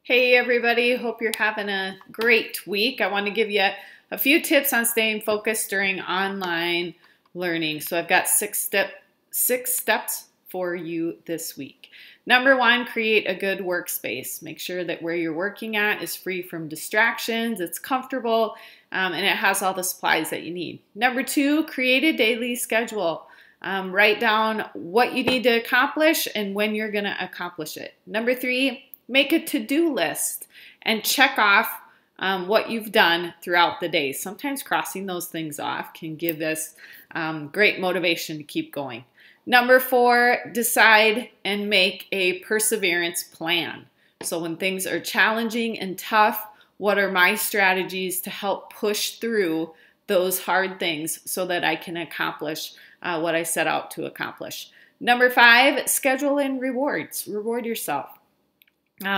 Hey everybody, hope you're having a great week. I want to give you a few tips on staying focused during online learning. So I've got six steps for you this week. Number one, create a good workspace. Make sure that where you're working at is free from distractions, it's comfortable, and it has all the supplies that you need. Number two, create a daily schedule. Write down what you need to accomplish and when you're going to accomplish it. Number three, make a to-do list and check off what you've done throughout the day. Sometimes crossing those things off can give us great motivation to keep going. Number four, decide and make a perseverance plan. So when things are challenging and tough, what are my strategies to help push through those hard things so that I can accomplish what I set out to accomplish? Number five, schedule in rewards. Reward yourself.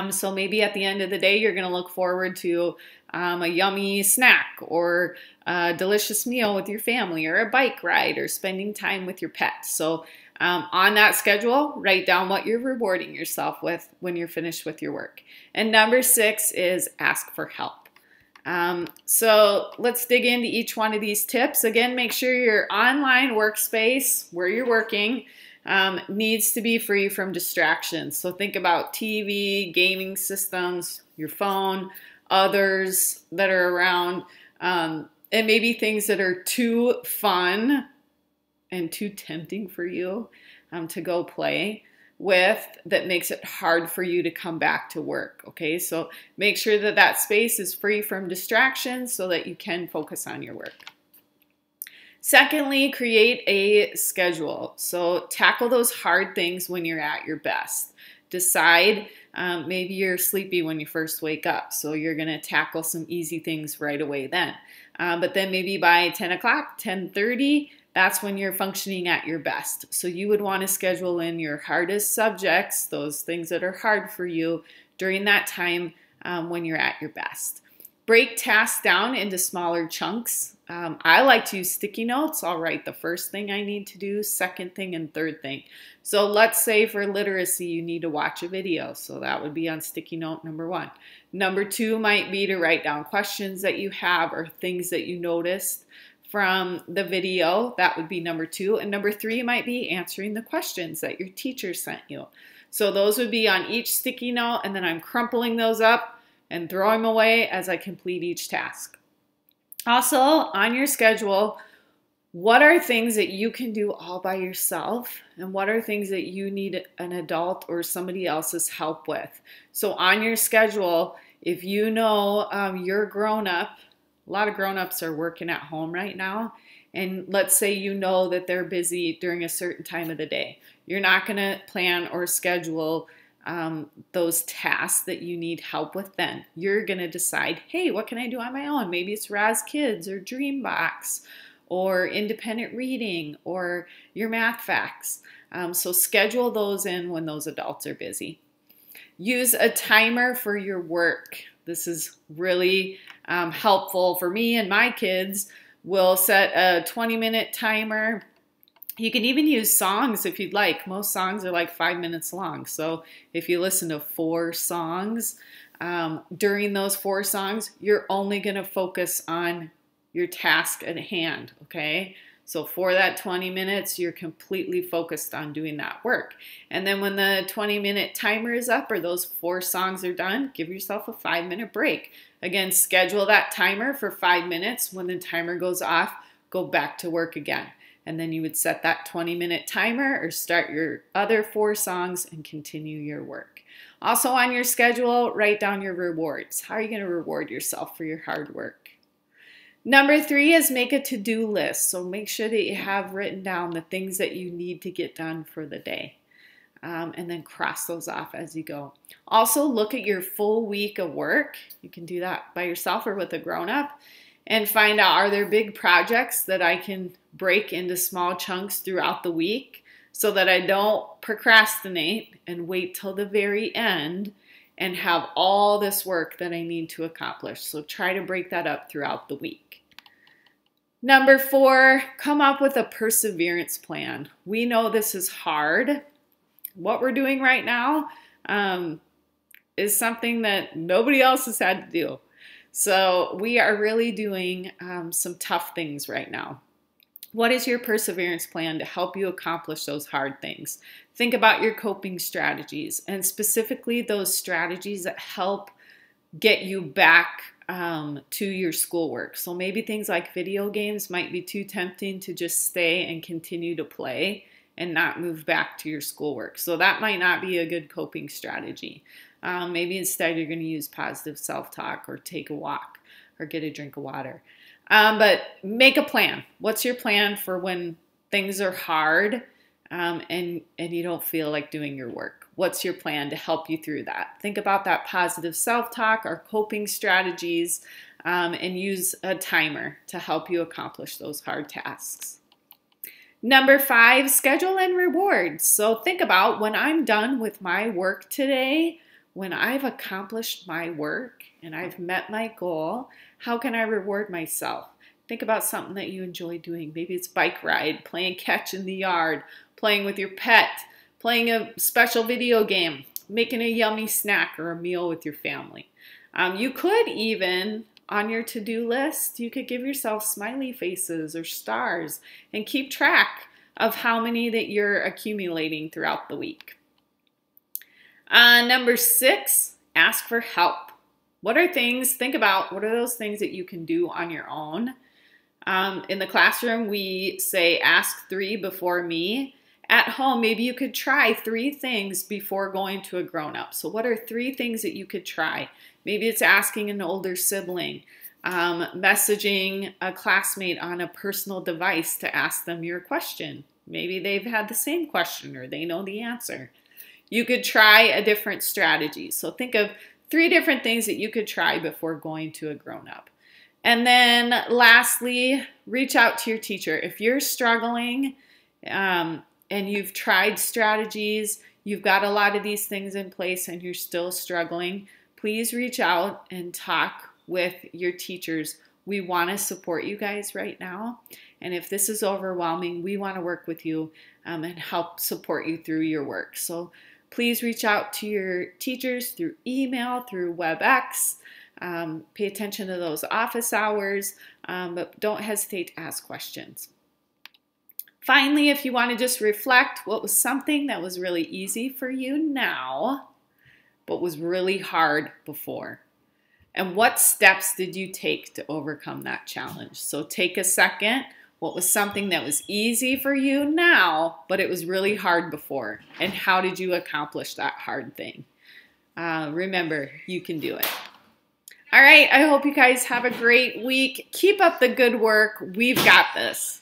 So maybe at the end of the day, you're going to look forward to a yummy snack or a delicious meal with your family or a bike ride or spending time with your pet. So on that schedule, write down what you're rewarding yourself with when you're finished with your work. And number six is ask for help. So let's dig into each one of these tips. Again, make sure your online workspace where you're working needs to be free from distractions. So think about TV, gaming systems, your phone, others that are around, and maybe things that are too fun and too tempting for you to go play with that makes it hard for you to come back to work. Okay, so make sure that that space is free from distractions so that you can focus on your work. Secondly, create a schedule. So tackle those hard things when you're at your best. Decide, maybe you're sleepy when you first wake up, so you're going to tackle some easy things right away then. But then maybe by 10 o'clock, 10:30, that's when you're functioning at your best. So you would want to schedule in your hardest subjects, those things that are hard for you during that time when you're at your best. Break tasks down into smaller chunks. I like to use sticky notes. I'll write the first thing I need to do, second thing, and third thing. So let's say for literacy, you need to watch a video. So that would be on sticky note number one. Number two might be to write down questions that you have or things that you noticed from the video. That would be number two. And number three might be answering the questions that your teacher sent you. So those would be on each sticky note, and then I'm crumpling those up and throw them away as I complete each task. Also, on your schedule, what are things that you can do all by yourself and what are things that you need an adult or somebody else's help with? So on your schedule, if you know you're grown up, a lot of grown-ups are working at home right now, and let's say you know that they're busy during a certain time of the day. You're not going to plan or schedule those tasks that you need help with then. You're going to decide, hey, what can I do on my own? Maybe it's Raz Kids or Dreambox or independent reading or your math facts. So schedule those in when those adults are busy. Use a timer for your work. This is really helpful for me and my kids. We'll set a 20-minute timer. You can even use songs if you'd like. Most songs are like 5 minutes long. So if you listen to 4 songs, during those 4 songs, you're only going to focus on your task at hand, okay? So for that 20 minutes, you're completely focused on doing that work. And then when the 20-minute timer is up or those 4 songs are done, give yourself a 5-minute break. Again, schedule that timer for 5 minutes. When the timer goes off, go back to work again. And then you would set that 20-minute timer or start your other 4 songs and continue your work. Also on your schedule, write down your rewards. How are you going to reward yourself for your hard work? Number 3 is make a to-do list. So make sure that you have written down the things that you need to get done for the day. And then cross those off as you go. Also look at your full week of work. You can do that by yourself or with a grown-up. And find out, are there big projects that I can break into small chunks throughout the week so that I don't procrastinate and wait till the very end and have all this work that I need to accomplish. So try to break that up throughout the week. Number 4, come up with a perseverance plan. We know this is hard. What we're doing right now, is something that nobody else has had to do. So we are really doing some tough things right now. What is your perseverance plan to help you accomplish those hard things? Think about your coping strategies, and specifically those strategies that help get you back to your schoolwork. So maybe things like video games might be too tempting to just stay and continue to play and not move back to your schoolwork. So that might not be a good coping strategy. Maybe instead you're going to use positive self-talk or take a walk or get a drink of water. But make a plan. What's your plan for when things are hard and you don't feel like doing your work? What's your plan to help you through that? Think about that positive self-talk or coping strategies and use a timer to help you accomplish those hard tasks. Number 5, schedule and rewards. So think about when I'm done with my work today, when I've accomplished my work and I've met my goal, how can I reward myself? Think about something that you enjoy doing. Maybe it's bike ride, playing catch in the yard, playing with your pet, playing a special video game, making a yummy snack or a meal with your family. You could even, on your to-do list, you could give yourself smiley faces or stars and keep track of how many that you're accumulating throughout the week. Number 6, ask for help. Think about what are those things that you can do on your own. In the classroom, we say ask 3 before me. At home, maybe you could try 3 things before going to a grown-up. So what are 3 things that you could try? Maybe it's asking an older sibling, messaging a classmate on a personal device to ask them your question. Maybe they've had the same question or they know the answer. You could try a different strategy. So think of 3 different things that you could try before going to a grown-up. And then lastly, reach out to your teacher. If you're struggling and you've tried strategies, you've got a lot of these things in place and you're still struggling, please reach out and talk with your teachers. We want to support you guys right now. And if this is overwhelming, we want to work with you and help support you through your work. So please reach out to your teachers through email, through WebEx. Pay attention to those office hours, but don't hesitate to ask questions. Finally, if you want to just reflect, what was something that was really easy for you now, but was really hard before? And what steps did you take to overcome that challenge? So take a second. What was something that was easy for you now, but it was really hard before? And how did you accomplish that hard thing? Remember, you can do it. All right, I hope you guys have a great week. Keep up the good work. We've got this.